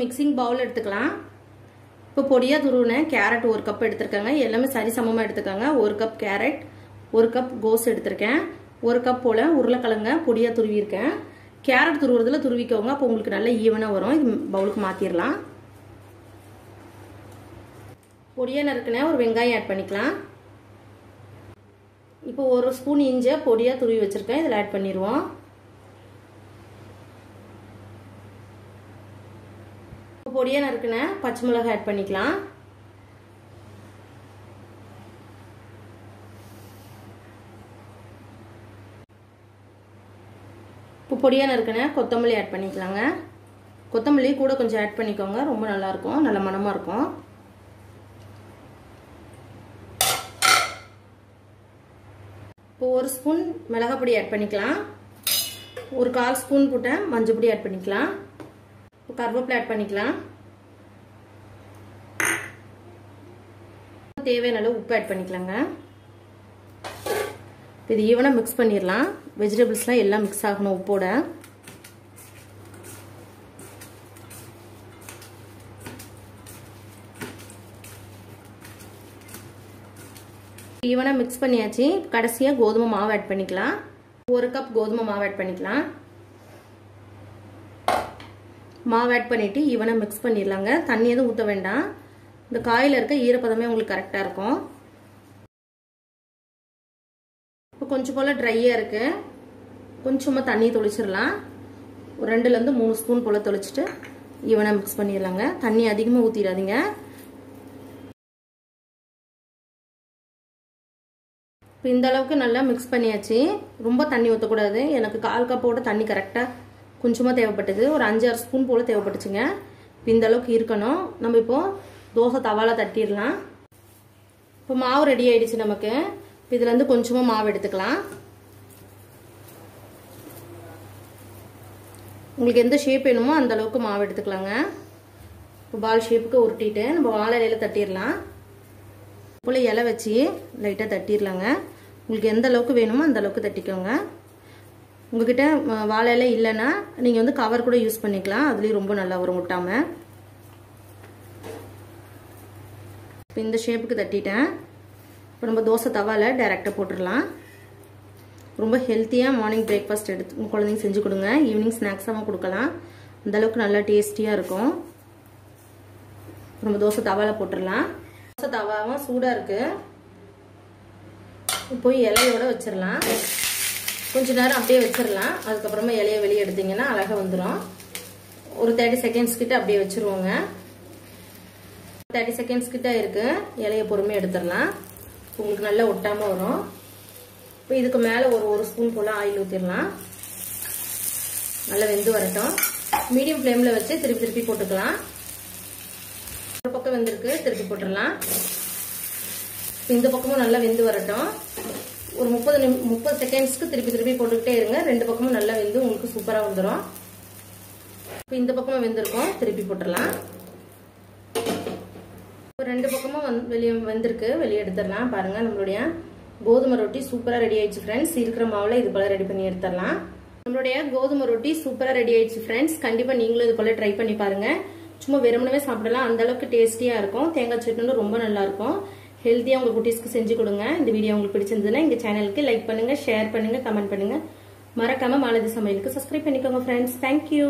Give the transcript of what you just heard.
Mixing Pavul எடுத்துக்கலாம். இப்போ பொடியா துருவின கேரட் 1 கப் எடுத்துருக்கேங்க. எல்லாமே சரிசமமாக எடுத்துக்கோங்க. 1 கப் கேரட், 1 கப் கோஸ் எடுத்திருக்கேன். 1 கப் போல் உருளைக்கிழங்க பொடியாக துருவியிருக்கேன். கேரட் துருவுறதுல துருவிக்கோங்க, அப்போ உங்களுக்கு நல்லா ஈவனாக வரும். இது பவுலுக்கு மாற்றிடலாம். பொடியாக நறுக்கின ஒரு வெங்காயம் ஆட் பண்ணிக்கலாம். இப்போ 1 ஸ்பூன் இஞ்சி பொடியாக துருவி வச்சுருக்கேன், இதில் ஆட் பண்ணிடுவோம். பொடியாக நறுக்கின பச்சை மிளகாய் ஆட் பண்ணிக்கலாம். இப்போ பொடியாக நறுக்கின கொத்தமல்லி ஆட் பண்ணிக்கலாங்க. கொத்தமல்லி கூட கொஞ்சம் ஆட் பண்ணிக்கோங்க, ரொம்ப நல்லாயிருக்கும், நல்ல மணமாக இருக்கும். இப்போ 1 ஸ்பூன் மிளகாய் பொடி ஆட் பண்ணிக்கலாம். ஒரு 1/4 ஸ்பூன் போட்ட மஞ்சள் பொடி ஆட் பண்ணிக்கலாம். கருவேப்பிலை ஆட் பண்ணிக்கலாம். தேவையான அளவு உப்பு ஆட் பண்ணிக்கலாங்க. இது ஈவனாக மிக்ஸ் பண்ணிடலாம். வெஜிடபிள்ஸ்லாம் எல்லாம் மிக்ஸ் ஆகணும் உப்போட. ஈவனாக மிக்ஸ் பண்ணியாச்சு. கடைசியாக கோதுமை மாவு ஆட் பண்ணிக்கலாம். 1 கப் கோதுமை மாவு ஆட் பண்ணிக்கலாம். மாவு ஆட் பண்ணிவிட்டு ஈவனாக மிக்ஸ் பண்ணிடலாங்க. தண்ணி எதுவும் ஊற்ற வேண்டாம். இந்த காயில் இருக்க ஈரப்பதமே உங்களுக்கு கரெக்டாக இருக்கும். இப்போ கொஞ்சம் போல் ட்ரையாக இருக்குது, கொஞ்சமாக தண்ணி தொளிச்சிடலாம். ஒரு 2லேருந்து 3 ஸ்பூன் போல் தொளிச்சிட்டு ஈவனாக மிக்ஸ் பண்ணிடலாங்க. தண்ணி அதிகமாக ஊற்றிடாதீங்க. இப்போ இந்த அளவுக்கு நல்லா மிக்ஸ் பண்ணியாச்சு. ரொம்ப தண்ணி ஊற்றக்கூடாது. எனக்கு 1/4 கப்போட தண்ணி கரெக்டாக கொஞ்சமாக தேவைப்பட்டது. ஒரு 5-6 ஸ்பூன் போல் தேவைப்பட்டுச்சுங்க. இப்போ இந்த அளவுக்கு இருக்கணும். நம்ம இப்போது தோசை தவால தட்டிடலாம். இப்போ மாவு ரெடி ஆயிடுச்சு நமக்கு. இப்போ இதுலேருந்து கொஞ்சமாக மாவு எடுத்துக்கலாம். உங்களுக்கு எந்த ஷேப் வேணுமோ அந்த அளவுக்கு மாவு எடுத்துக்கலாங்க. இப்போ பால் ஷேப்புக்கு உருட்டிட்டு நம்ம வாழை இலையில தட்டிடலாம். போல் இலை வச்சு லைட்டாக தட்டிடலாங்க. உங்களுக்கு எந்த அளவுக்கு வேணுமோ அந்த அளவுக்கு தட்டிக்கோங்க. உங்ககிட்ட வாழை இலை இல்லைன்னா நீங்கள் வந்து கவர் கூட யூஸ் பண்ணிக்கலாம், அதுலேயும் ரொம்ப நல்லா வரும் ஒட்டாமல். இப்போ இந்த ஷேப்புக்கு தட்டிட்டேன். இப்போ நம்ம தோசை தவால டைரெக்டாக போட்டுடலாம். ரொம்ப ஹெல்த்தியாக மார்னிங் பிரேக்ஃபாஸ்ட் எடுத்து குழந்தைங்க செஞ்சு கொடுங்க. ஈவினிங் ஸ்நாக்ஸாகவும் கொடுக்கலாம். அந்தளவுக்கு நல்லா டேஸ்டியாக இருக்கும். நம்ம தோசை தவால போட்டுடலாம். தோசை தவாவும் சூடாக இருக்குது. இப்போ இலையோட வச்சிடலாம். கொஞ்ச நேரம் அப்படியே வச்சிடலாம். அதுக்கப்புறமா இலையை வெளியே எடுத்தீங்கன்னா அழகாக வந்துடும். ஒரு 30 செகண்ட்ஸ் கிட்ட அப்படியே வச்சிருவோங்க. 30 செகண்ட்ஸ் கிட்ட இருக்கு. இலையை பொறுமையாக எடுத்துடலாம். உங்களுக்கு நல்லா ஒட்டாமல் வரும். இப்போ இதுக்கு மேலே ஒரு ஸ்பூன் போல் ஆயில் ஊற்றிடலாம். நல்லா வெந்து வரட்டும். மீடியம் ஃப்ளேமில் வச்சு திருப்பி போட்டுக்கலாம். ஒரு பக்கம் வெந்திருக்கு, திருப்பி போட்டுடலாம். இந்த பக்கமும் நல்லா வெந்து வரட்டும். ஒரு 30 செகண்ட்ஸ்க்கு திருப்பி போட்டுக்கிட்டே இருங்க. 2 பக்கமும் நல்லா வெந்து உங்களுக்கு சூப்பராக வந்துடும். இப்போ இந்த பக்கமும் வெந்திருக்கும், திருப்பி போட்டுடலாம். இப்போ 2 பக்கமும் வெளியே வெந்திருக்கு, வெளியே எடுத்துடலாம். பாருங்க, நம்மளுடைய கோதுமை ரொட்டி சூப்பராக ரெடி ஆயிடுச்சு ஃப்ரெண்ட்ஸ். இருக்கிற மாவில் இது போல ரெடி பண்ணி எடுத்துடலாம். நம்மளுடைய கோதுமை ரொட்டி சூப்பராக ரெடி ஆயிடுச்சு ஃப்ரெண்ட்ஸ். கண்டிப்பாக நீங்களும் இது போல ட்ரை பண்ணி பாருங்க. சும்மா வெறுமனவே சாப்பிடலாம், அந்த அளவுக்கு டேஸ்டியாக இருக்கும். தேங்காய் சட்னியும் ரொம்ப நல்லா இருக்கும். ஹெல்த்தியாக உங்கள் குட்டீஸ்க்கு செஞ்சு கொடுங்க. இந்த வீடியோ உங்களுக்கு பிடிச்சிருந்ததுன்னா எங்கள் சேனலுக்கு லைக் பண்ணுங்க, ஷேர் பண்ணுங்க, கமெண்ட் பண்ணுங்க. மறக்காம மாலதி சமையலுக்கு சப்ஸ்கிரைப் பண்ணிக்கோங்க ஃப்ரெண்ட்ஸ். தேங்க்யூ.